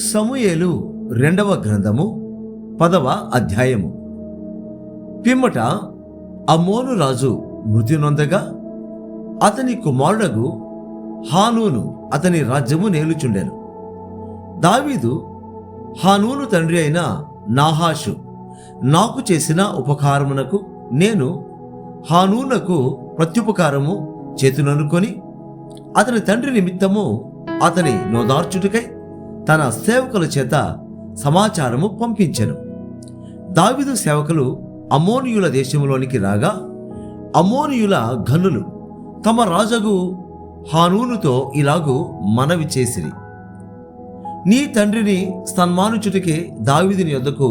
సమూయేలు రెండవ గ్రంథము 10వ అధ్యాయము. పిమ్మట అమ్మోను రాజు మృతి నొందగా అతని కుమారుడగు హానూను అతని రాజ్యము నేలుచుండెను. దావీదు హానూను తండ్రి అయిన నాహాషు నాకు చేసిన ఉపకారమునకు నేను హానూనకు ప్రత్యుపకారము చేతుననుకొని అతని తండ్రి నిమిత్తము అతని నోదార్చుటకై తన సేవకుల చేత సమాచారము పంపించెను. దావీదు సేవకులు అమ్మోనీయుల దేశంలోనికి రాగా అమ్మోనీయుల ఘనులు తమ రాజగు హానూనుతో ఇలాగు మనవి చేసిరి: నీ తండ్రిని సన్మానించుటకే దావీదుని యొద్దకు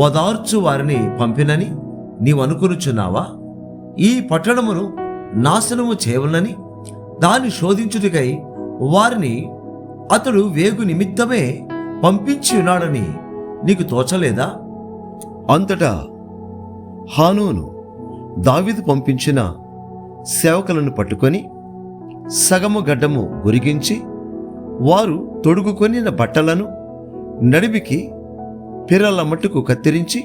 ఓదార్చు వారిని పంపినని నీవనుకొనుచున్నావా? ఈ పట్టణమును నాశనము చేయవలనని దాన్ని శోధించుటకై వారిని అతడు వేగు నిమిత్తమే పంపించి ఉన్నాడని నీకు తోచలేదా? అంతటా హానూను దావీదు పంపించిన సేవకులను పట్టుకొని సగము గడ్డము గురిగించి వారు తొడుగుకొనిన బట్టలను నడిమికి పిరల మట్టుకు కత్తిరించి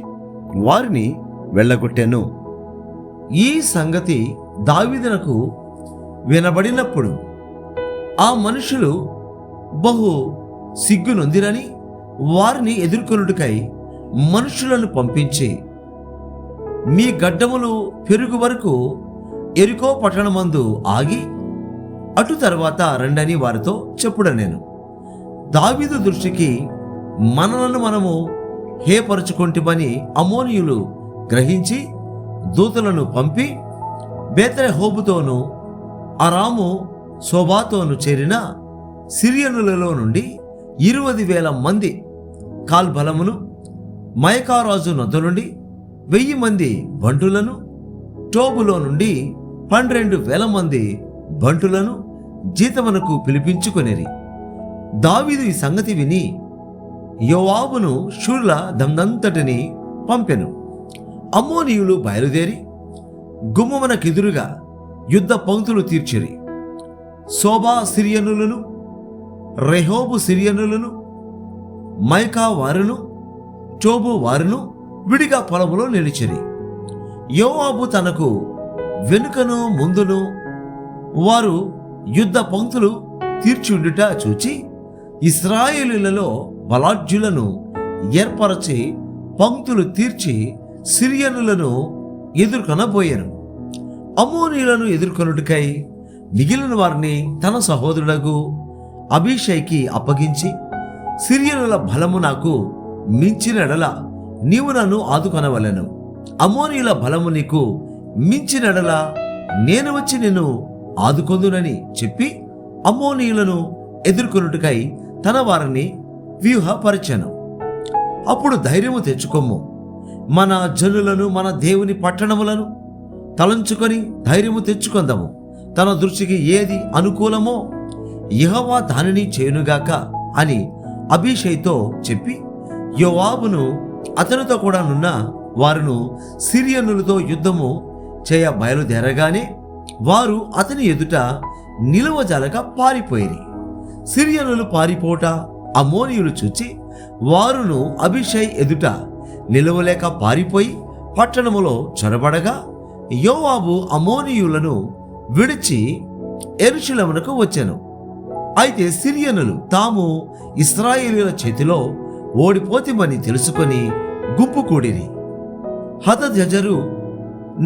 వారిని వెళ్ళగొట్టెను. ఈ సంగతి దావీదునకు వినబడినప్పుడు ఆ మనుషులు బహు సిగ్గునొందిరని వారిని ఎదుర్కొనుటకై మనుషులను పంపించి, మీ గడ్డములు పెరుగు వరకు ఎరికో పట్టణమందు ఆగి అటు తర్వాత రండని వారితో చెప్పుడనేను. దావీదు దృష్టికి మనలను మనము హేపరుచుకొంటిమని అమ్మోనీయులు గ్రహించి దూతలను పంపి బేత్లెహేముతోను అరాము సోబాతోను చేరిన సిరియనులలో నుండి 20,000 మంది కాల్బలమును, మయకారాజు నొద్ద నుండి 1000 మంది బంటులను, టోబులో నుండి 12,000 మంది బంటులను జీతమునకు పిలిపించుకొనిరి. దావీదు ఈ సంగతి విని యోవాబును శూరుల దండంతటిని పంపెను. అమ్మోనీయులు బయలుదేరి గుమ్మమునకెదురుగా యుద్ధ పంక్తులు తీర్చిరి. సోబా సిరియనులను, రెహోబు సిరియనులను, మైకా వారును, టోబు వారును విడిగా పొలములో నిలిచిరి. యోవాబు తనకు వెనుకను ముందును వారు యుద్ధ పంక్తులు తీర్చుండుట చూచి ఇశ్రాయేలీయులలో బలాఢ్యులను ఏర్పరచి పంక్తులు తీర్చి సిరియనులను ఎదుర్కొనబోయాను. అమ్మోనీయులను ఎదుర్కొనుటకై మిగిలిన వారిని తన సహోదరుడగు అబీషైకి అప్పగించి, సిరియనుల బలము నాకు మించినడల నీవు నన్ను ఆదుకొనవలెను, అమ్మోనీయుల బలము నీకు మించినడల నేను వచ్చి నిన్ను ఆదుకొందునని చెప్పి అమ్మోనీయులను ఎదుర్కొనుటకై తన వారిని వ్యూహపరిచెను. అప్పుడు ధైర్యము తెచ్చుకొమ్ము, మన జనులను మన దేవుని పట్టణములను తలంచుకొని ధైర్యము తెచ్చుకొందాము. తన దృష్టికి ఏది అనుకూలమో యెహోవా దానిని చేయునుగాక అని అబీషైతో చెప్పి యోవాబును అతనితో కూడా నున్న వారును సిరియనులతో యుద్ధము చేయ బయలుదేరగానే వారు అతని ఎదుట నిలువజాలక పారిపోయిరి. సిరియనులు పారిపోట అమ్మోనీయులు చూచి వారును అబీషై ఎదుట నిలవలేక పారిపోయి పట్టణములో చొరబడగా యోవాబు అమ్మోనీయులను విడిచి యెరూషలేమునకు వచ్చెను. అయితే సిరియనులు తాము ఇశ్రాయేలీయుల చేతిలో ఓడిపోతిమని తెలుసుకొని గుంపు కూడిరి. హదదెజరు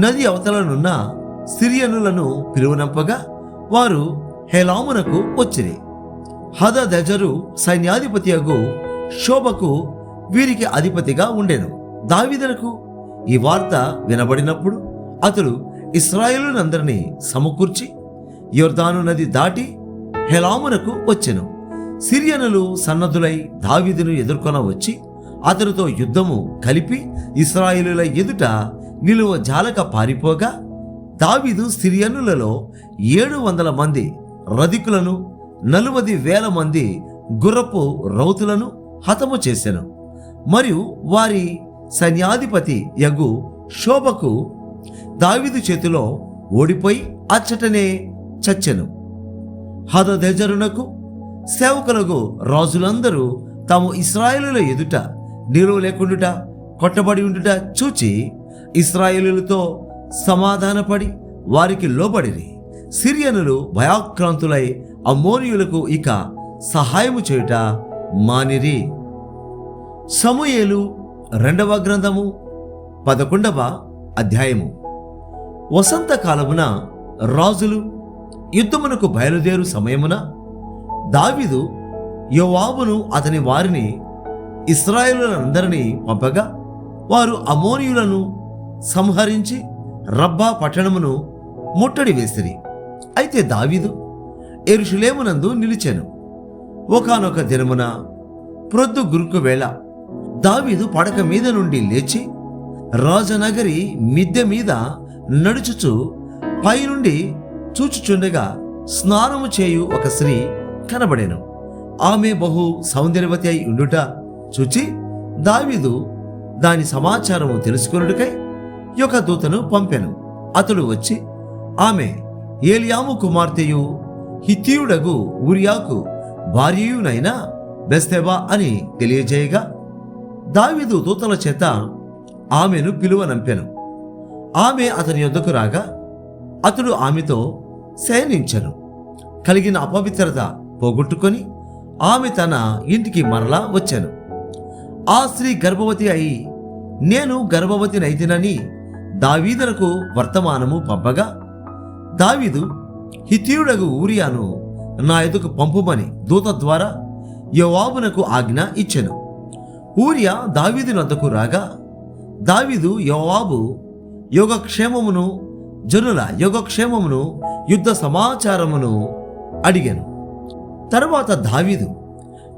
నది అవతలనున్న సిరియనులను పిలువనంపగా వారు హేలామునకు వచ్చిరి. హదదెజరు సైన్యాధిపతియగు షోబకు వీరికి అధిపతిగా ఉండెను. దావీదునకు ఈ వార్త వినబడినప్పుడు అతడు ఇశ్రాయేలునందరినీ సమకూర్చి యొర్దాను నది దాటి హేలామునకు వచ్చెను. సిరియనులు సన్నద్ధులై దావీదును ఎదుర్కొన వచ్చి అతనితో యుద్ధము కలిపి ఇశ్రాయేలుల ఎదుట నిలువ జాలక పారిపోగా దావీదు సిరియనులలో 700 మంది రధికులను 40,000 మంది గుర్రపు రౌతులను హతము చేసెను. మరియు వారి సైన్యాధిపతి యగు షోబకు దావీదు చేతిలో ఓడిపోయి అచ్చటనే చచ్చెను. హదదెజరునకు సేవకులకు రాజులందరూ తాము ఇశ్రాయేలుల ఎదుట నిలువ లేకుండుట కొట్టబడి ఉండుట చూచి ఇశ్రాయేలులతో సమాధానపడి వారికి లోబడిరి. సిరియనులు భయాక్రాంతులై అమ్మోనీయులకు ఇక సహాయము చేయుట మానిరి. సమూయేలు 2వ గ్రంథము 11వ అధ్యాయము. వసంతకాలమున రాజులు యుద్ధమునకు బయలుదేరు సమయమున దావీదు యోవాబును అతని వారిని ఇశ్రాయేలులందరినీ పంపగా వారు అమ్మోనీయులను సంహరించి రబ్బా పట్టణమును ముట్టడి వేసిరి. అయితే దావీదు యెరూషలేమునందు నిలిచెను. ఒకానొక దినమున ప్రొద్దు గురుకు వేళ దావీదు పడక మీద నుండి లేచి రాజనగరి మిద్దె మీద నడుచుచు పైనుండి చూచుచుండగా స్నానము చేయు ఒక స్త్రీ కనబడెను. ఆమె బహు సౌందర్యవతి అయి ఉండుట చూచి దావీదు దాని సమాచారము తెలుసుకొనుటకై ఒక దూతను పంపెను. అతడు వచ్చి ఆమె ఏలియాము కుమార్తెయు హిత్తీయుడగు ఊరియాకు భార్యయునైన బెత్షెబా అని తెలియజేయగా దావీదు దూతల చేత ఆమెను పిలువనంపెను. ఆమె అతని యొద్దకు రాగా అతడు ఆమెతో శయనించెను. కలిగిన అపవిత్రత పోగొట్టుకొని ఆమె తన ఇంటికి మరలా వచ్చెను. ఆ స్త్రీ గర్భవతి అయి నేను గర్భవతినైతినని దావీదునకు వర్తమానము పంపగా దావీదు హిత్తీయుడగు ఊరియాను నా ఎదుకు పంపుమని దూత ద్వారా యోవాబునకు ఆజ్ఞ ఇచ్చెను. ఊరియా దావీదునొద్దకు రాగా దావీదు యోవాబు యోగక్షేమమును జనుల యోగక్షేమమును యుద్ధ సమాచారమును అడిగాను. తరువాత దావీదు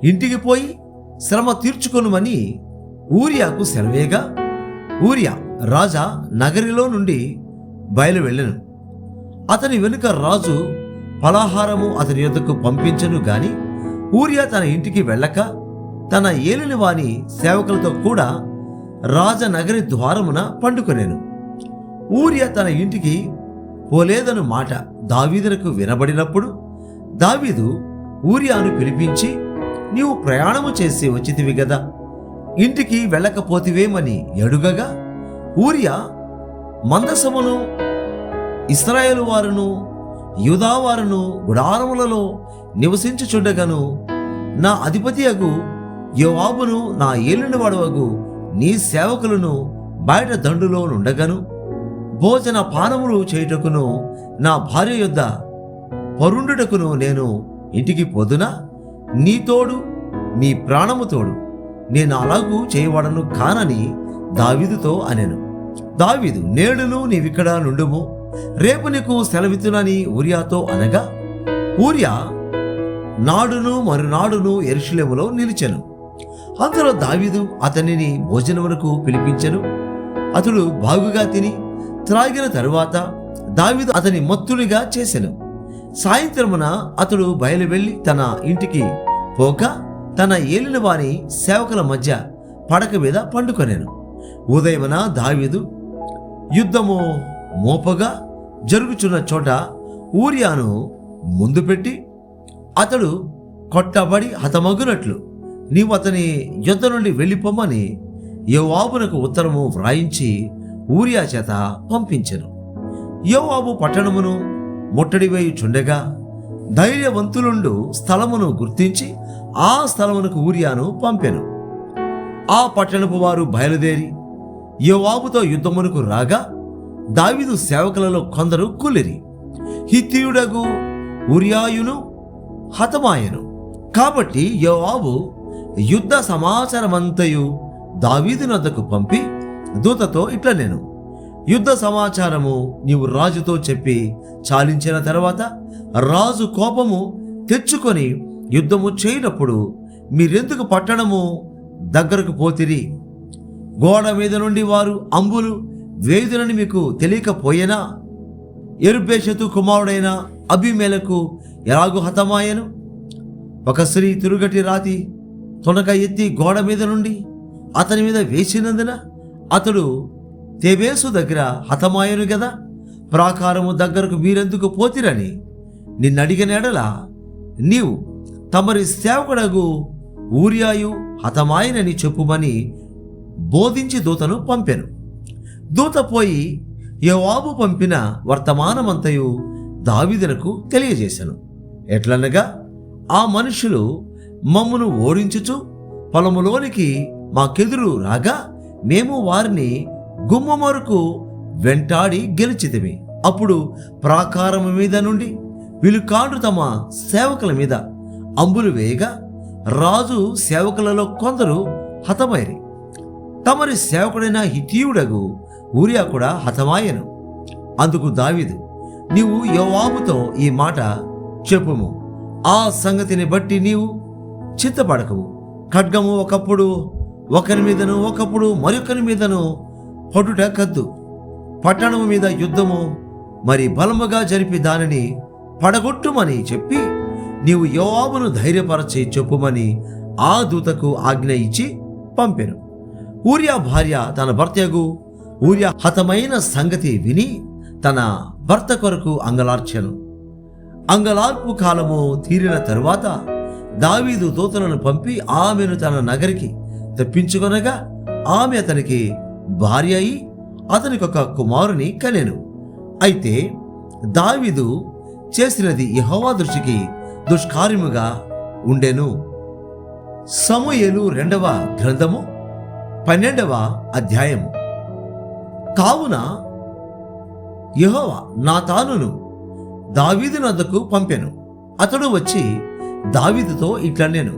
ఇంటికి పోయి శ్రమ తీర్చుకొనుమని ఊరియాకు సెలవేగా ఊరియా రాజా నగరిలో నుండి బయలు వెళ్ళెను. అతని వెనుక రాజు ఫలాహారము అతని యొద్దకు పంపించెను గాని ఊరియా తన ఇంటికి వెళ్ళక తన ఏలిన వాని సేవకులతో కూడా రాజనగరి ద్వారమున పండుకొనెను. ఊరియా తన ఇంటికి పోలేదను మాట దావీదునకు వినబడినప్పుడు దావీదు ఊరియాను పిలిపించి నీవు ప్రయాణము చేసి వచ్చితివి గదా, ఇంటికి వెళ్ళకపోతివేమని అడుగగా ఊరియా మందసమును ఇశ్రాయేలు వారును యూదావారును గుడారములలో నివసించుచుండగను నా అధిపతియగు యోవాబును నా ఏలిన వాడవగు నీ సేవకులను బయట దండులో నుండగను భోజన పానములు చేయుటకును నా భార్య యొద్ద పరుండుటకును నేను ఇంటికి పోదునా? నీ తోడు నీ ప్రాణము తోడు నేను అలాగూ చేయవాడను కానని దావీదుతో అనెను. దావీదు నేడును నీవిక్కడ నుండుము, రేపు నీకు సెలవిత్తునని ఊరియాతో అనగా ఊరియా నాడును మరునాడును యెరూషలేములో నిలిచెను. అంతలో దావీదు అతనిని భోజనమునకు పిలిపించెను. అతడు బాగుగా తిని త్రాగిన తరువాత దావీదు అతని మత్తునిగా చేసెను. సాయంత్రమున అతడు బయలు వెళ్ళి తన ఇంటికి పోక తన ఏలిన వారి సేవకుల మధ్య పడక మీద పండుకొనెను. ఉదయమున దావీదు యుద్ధము మోపగా జరుగుచున్న చోట ఊరియాను ముందు పెట్టి అతడు కొట్టబడి హతమగునట్లు నీవు అతని యుద్ధ నుండి వెళ్ళిపోమని యోవాబునకు ఉత్తరము వ్రాయించి ఊరియా చేత పంపించెను. యోవాబు పట్టణమును ముట్టడి వేయుచుండగా ధైర్యవంతులుండు స్థలమును గుర్తించి ఆ స్థలమునకు ఊరియాను పంపెను. ఆ పట్టణపు వారు బయలుదేరి యోవాబుతో యుద్ధమునకు రాగా దావీదు సేవకులలో కొందరు కూలిరి. హిత్తీయుడగు ఊరియాయును హతమాయెను. కాబట్టి యోవాబు యుద్ధ సమాచారమంతయు దావీదునొద్దకు పంపి దూతతో ఇట్లా నేను యుద్ధ సమాచారము నీవు రాజుతో చెప్పి చాలించిన తర్వాత రాజు కోపము తెచ్చుకొని యుద్ధము చేయనప్పుడు మీరెందుకు పట్టణము దగ్గరకు పోతిరి? గోడ మీద నుండి వారు అంబులు వేయుదునని మీకు తెలియకపోయేనా? యెరుబ్బేషెతు కుమారుడైన అబీమెలెకు ఎలాగూ హతమాయెను? ఒక స్త్రీ తిరుగటి రాతి తొనక ఎత్తి గోడ మీద నుండి అతని మీద వేసినందున అతడు తెబేసు దగ్గర హతమాయను గదా. ప్రాకారము దగ్గరకు మీరెందుకు పోతిరని నిన్నడిగిన ఎడల నీవు తమరి సేవకుడగు ఊరియాయు హతమాయనని చెప్పుమని బోధించి దూతను పంపెను. దూత పోయి యోవాబు పంపిన వర్తమానమంతయు దావీదునకు తెలియజేశాను. ఎట్లనగా, ఆ మనుషులు మమ్మును ఓడించుచు పొలములోనికి మాకెదురు రాగా మేము వారిని గుమ్మం వరకు వెంటాడి గెలిచితిమి. అప్పుడు ప్రాకారము మీద నుండి విలుకాండ్రు తమ సేవకుల మీద అంబులు వేయగా రాజు సేవకులలో కొందరు హతమైరి. తమరి సేవకుడైన హిత్తీయుడగు ఊరియా కూడా హతమాయెను. అందుకు దావీదు, నీవు యోవాబుతో ఈ మాట చెప్పుము, ఆ సంగతిని బట్టి నీవు చింతపడకము. ఖడ్గము ఒకప్పుడు ఒకరి మీదను ఒకప్పుడు మరొకరి మీదను పడుట కద్దు. పట్టణము మీద యుద్ధము మరి బలముగా జరిపి దానిని పడగొట్టుమని చెప్పి నీవు యోవాబును ధైర్యపరచి చెప్పుమని ఆ దూతకు ఆజ్ఞ ఇచ్చి పంపెను. ఊరియా భార్య తన భర్తయగు ఊరియా హతమైన సంగతి విని తన భర్త కొరకు అంగలార్చెను. అంగలార్పు కాలము తీరిన తరువాత దావీదు దూతలను పంపి ఆమెను తన నగరికి తెప్పించుకొనగా ఆమె అతనికి భార్య అయి అతనికి ఒక కుమారుని కనెను. అయితే దావీదు చేసినది యెహోవా దృష్టికి దుష్కార్యముగా ఉండెను. సమూయేలు 2వ గ్రంథము 12వ అధ్యాయము. కావున యెహోవా నాతానును దావీదు వద్దకు పంపెను. అతడు వచ్చి దావీదుతో ఇట్లనెను,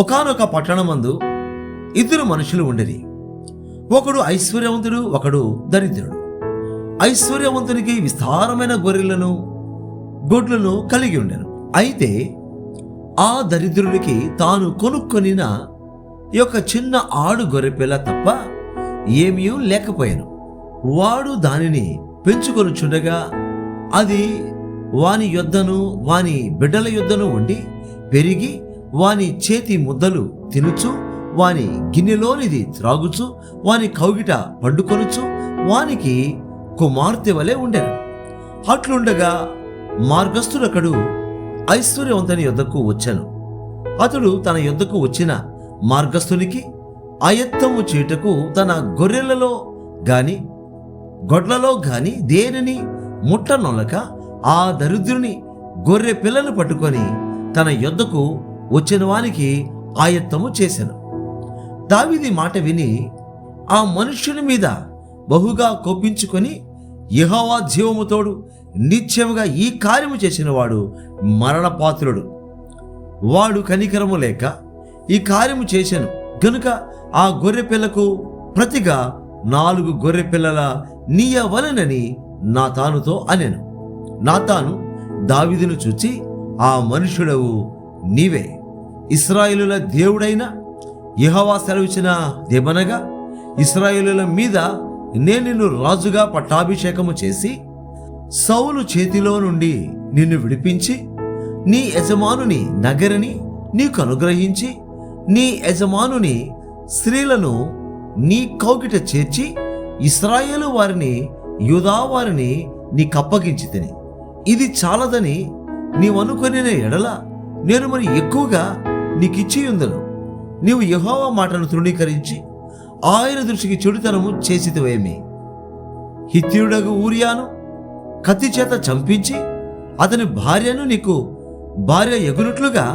ఒకానొక పట్టణమందు 2 మనుషులు ఉండిరి. ఒకడు ఐశ్వర్యవంతుడు, ఒకడు దరిద్రుడు. ఐశ్వర్యవంతునికి విస్తారమైన గొర్రెలను గొడ్లను కలిగి ఉండెను. అయితే ఆ దరిద్రుడికి తాను కొనుక్కొనిన యొక్క చిన్న ఆడు గొర్రెపిల్ల తప్ప ఏమీ లేకపోయాను. వాడు దానిని పెంచుకొనుచుండగా అది వాని యొద్దను వాని బిడ్డల యొద్దను ఉండి పెరిగి వాని చేతి ముద్దలు తినుచు వాని గిన్నెలోనిది త్రాగుచు వాని కౌగిట పండుకొనుచు వానికి కుమార్తె వలె ఉండెను. అట్లుండగా మార్గస్థుడొకడు ఐశ్వర్యవంతుని యొద్దకు వచ్చెను. అతడు తన యొద్దకు వచ్చిన మార్గస్థునికి ఆయత్తము చేయుటకు తన గొర్రెలలో గాని గొడ్లలో గాని దేనిని ముట్టనొలక ఆ దరిద్రుని గొర్రె పిల్లను పట్టుకొని తన యొద్దకు వచ్చిన వానికి ఆయత్తము చేసెను. దావీదు మాట విని ఆ మనుష్యుని మీద బహుగా కోపించుకొని, యెహోవా జీవముతోడు నిత్యముగా ఈ కార్యము చేసిన వాడు మరణపాత్రుడు. వాడు కనికరము లేక ఈ కార్యము చేసెను గనుక ఆ గొర్రె పిల్లకు ప్రతిగా 4 గొర్రె పిల్లల నీయవలెనని నాతానుతో అనెను. నాతాను దావీదును చూచి, ఆ మనుష్యుడవు నీవే, ఇశ్రాయేలుల దేవుడైన యెహోవా సెలవిచ్చిన దేమనగా, ఇశ్రాయేలుల మీద నేను నిన్ను రాజుగా పట్టాభిషేకము చేసి సౌలు చేతిలో నుండి నిన్ను విడిపించి నీ యజమానుని నగరిని నీకు అనుగ్రహించి నీ యజమానుని స్త్రీలను నీ కౌగిట చేర్చి ఇశ్రాయేలు వారిని యూదా వారిని నీకప్పగించి తిని, ఇది చాలదని నీవనుకొనిన ఎడల నేను మరి ఎక్కువగా నీకిచ్చి ఉందను. నీవు యెహోవా మాటను తృణీకరించి ఆయన దృష్టికి చెడుతనము చేసితివేమి? హిత్తీయుడగు ఊరియాను కత్తి చేత చంపించి అతని భార్యను నీకు భార్య ఎగునట్లుగా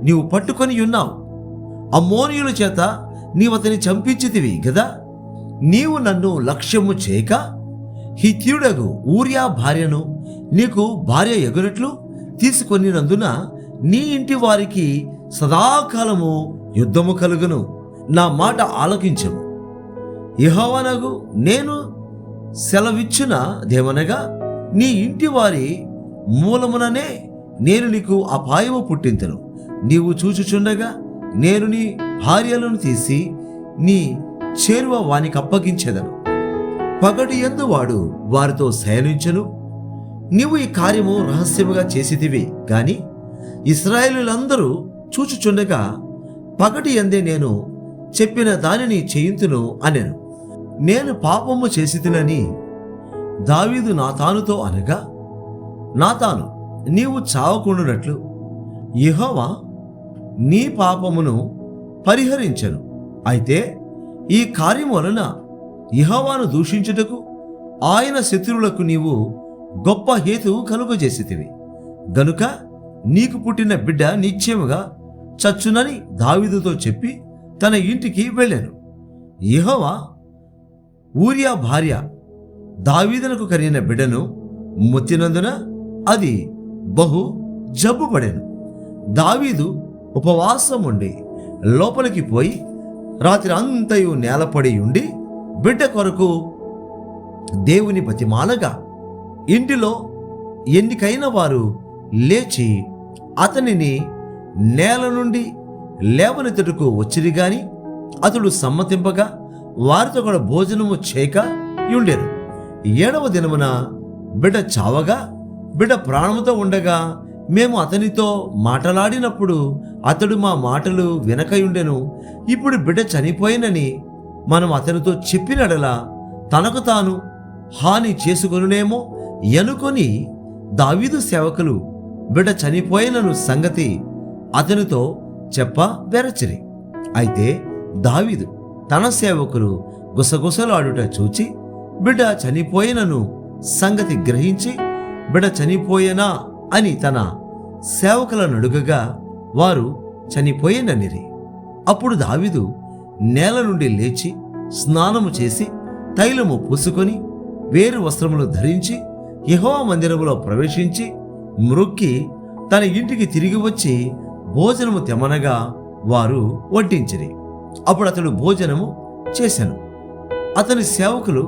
నీవు పట్టుకొని ఉన్నావు. అమ్మోనీయుల చేత నీవతని చంపించితివి గదా. నీవు నన్ను లక్ష్యము చేయక హిత్తీయుడగు ఊరియా భార్యను నీకు భార్య ఎగునట్లు తీసుకొనినందున నీ ఇంటి వారికి సదాకాలము యుద్ధము కలుగును. నా మాట ఆలకించము. యెహోవానగు నేను సెలవిచ్చిన దేవనగా, నీ ఇంటి వారి మూలముననే నేను నీకు అపాయము పుట్టింతును. నీవు చూచుచుండగా నేను నీ భార్యలను తీసి నీ చేరువ వానికి అప్పగించెదను. పగటి యందు వాడు వారితో శయనించెను. నీవు ఈ కార్యము రహస్యముగా చేసితివి గాని ఇశ్రాయేలులందరూ చూచుచుండగా పగటి యందే నేను చెప్పిన దానిని చేయింతును అనెను. నేను పాపము చేసితినని దావీదు నాతానుతో అనగా, నాతాను నీవు చావకుండునట్లు యెహోవా నీ పాపమును పరిహరించెను. అయితే ఈ కార్యం వలన యెహోవాను దూషించుటకు ఆయన శత్రువులకు నీవు గొప్ప హేతువు కలుగజేసితివి గనుక నీకు పుట్టిన బిడ్డ నిశ్చయముగా చచ్చునని దావీదుతో చెప్పి తన ఇంటికి వెళ్ళాను. యెహోవా ఊరియా భార్య దావీదునకు కలిగిన బిడ్డను ముత్తినందున అది బహు జబ్బుపడెను. దావీదు ఉపవాసం ఉండి లోపలికి పోయి రాత్రి అంతయు నేలపడి ఉండి బిడ్డ కొరకు దేవుని బతిమాలగా ఇంటిలో ఎన్నికైన వారు లేచి అతనిని నేల నుండి లేవనెత్తుటకు వచ్చిరి గాని అతడు సమ్మతింపగా వారితో కూడా భోజనము చేయక ఉండెను. 7వ దినమున బిడ్డ చావగా బిడ్డ ప్రాణముతో ఉండగా మేము అతనితో మాటలాడినప్పుడు అతడు మా మాటలు వినకయుండెను. ఇప్పుడు బిడ్డ చనిపోయినని మనం అతనితో చెప్పినడలా తనకు తాను హాని చేసుకొనునేమో ఎనుకొని దావీదు సేవకులు బిడ్డ చనిపోయినను సంగతి అతనితో చెప్ప బెరచిరి. అయితే దావీదు తన సేవకులు గుసగుసలాడుట చూచి బిడ్డ చనిపోయినను సంగతి గ్రహించి బిడ్డ చనిపోయేనా అని తన సేవకులను అడుగగా వారు చనిపోయేననిరి. అప్పుడు దావీదు నేల నుండి లేచి స్నానము చేసి తైలము పూసుకొని వేరు వస్త్రములు ధరించి యెహోవా మందిరములో ప్రవేశించి మ్రొక్కి తన ఇంటికి తిరిగి వచ్చి భోజనము తెమ్మనగా వారు వడ్డించిరి. అప్పుడు అతడు భోజనము చేశాను. అతని సేవకులు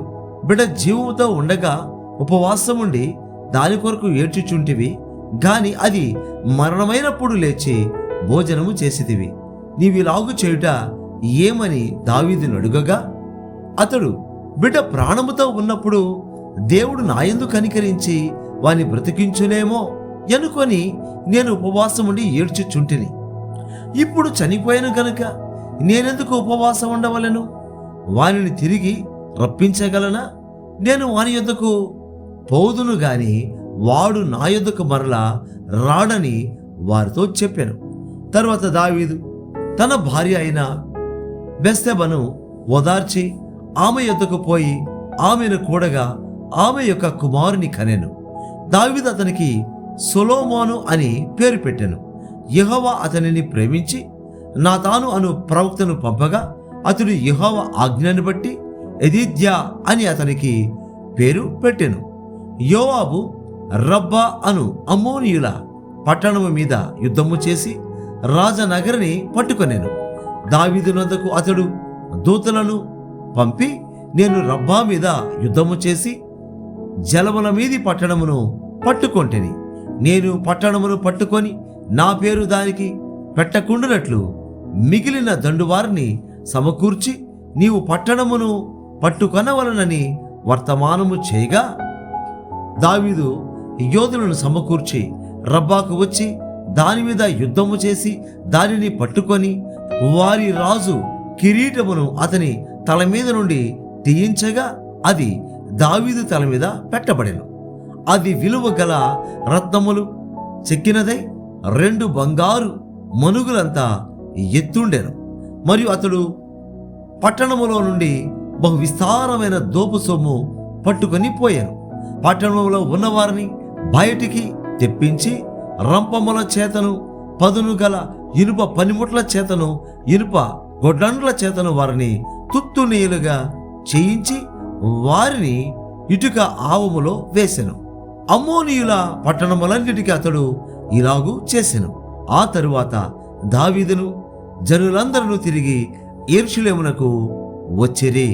బిడ్డ జీవముతో ఉండగా ఉపవాసముండి దాని కొరకు ఏడ్చుచుంటివి గాని అది మరణమైనప్పుడు లేచి భోజనము చేసితివి, నీవిలాగు చేయుట ఏమని దావీదును అడుగగా అతడు బిడ్డ ప్రాణముతో ఉన్నప్పుడు దేవుడు నాయందు కనికరించి వాని బ్రతికించునేమో ఎనుకొని నేను ఉపవాసముండి ఏడ్చుచుంటిని. ఇప్పుడు చనిపోయాను గనుక నేనెందుకు ఉపవాసం ఉండవలెను? వానిని తిరిగి రప్పించగలనా? నేను వాని యొద్దకు పోదును గాని వాడు నా యొద్దకు మరలా రాడని వారితో చెప్పాను. తరువాత దావీదు తన భార్య అయిన బెత్షెబను ఓదార్చి ఆమె యొద్దకు పోయి ఆమెను కూడగా ఆమె యొక్క కుమారుని కనెను. దావీదు అతనికి సొలొమోను అని పేరు పెట్టెను. యెహోవా అతనిని ప్రేమించి నాతాను అను ప్రవక్తను పంపగా అతడు యెహోవా ఆజ్ఞను బట్టి ఎదీద్యా అని అతనికి పేరు పెట్టెను. యోవాబు రబ్బా అను అమ్మోనీయుల పట్టణము మీద యుద్ధము చేసి రాజనగరిని పట్టుకొనెను. దావీదునొద్దకు అతడు దూతలను పంపి నేను రబ్బా మీద యుద్ధము చేసి జలముల మీది పట్టణమును పట్టుకొంటిని. నేను పట్టణమును పట్టుకొని నా పేరు దానికి పెట్టకుండునట్లు మిగిలిన దండువారిని సమకూర్చి నీవు పట్టణమును పట్టుకొనవలనని వర్తమానము చేయగా దావీదు యోధులను సమకూర్చి రబ్బాకు వచ్చి దాని మీద యుద్ధము చేసి దానిని పట్టుకొని వారి రాజు కిరీటమును అతని తల మీద నుండి తీయించగా అది దావీదు తల మీద పెట్టబడెను. అది విలువ గల రత్నములు చెక్కినదై 2 బంగారు మనుగులంతా ఎత్తుండెను. మరియు అతడు పట్టణములో నుండి బహు విస్తారమైన దోపు సొమ్ము పట్టుకొని పోయాను. పట్టణంలో ఉన్నవారిని బయటికి తెప్పించి రంపముల చేతను పదును గల ఇనుప పనిముట్ల చేతను ఇనుప గొడ్డండ్ల చేతను వారిని తుత్తునీయులుగా చేయించి వారిని ఇటుక ఆవములో వేసెను. అమ్మోనీయుల పట్టణములన్నిటికీ అతడు ఇలాగూ చేసెను. ఆ తరువాత దావీదును జనులందరూ తిరిగి యెరూషలేమునకు వచ్చిరి.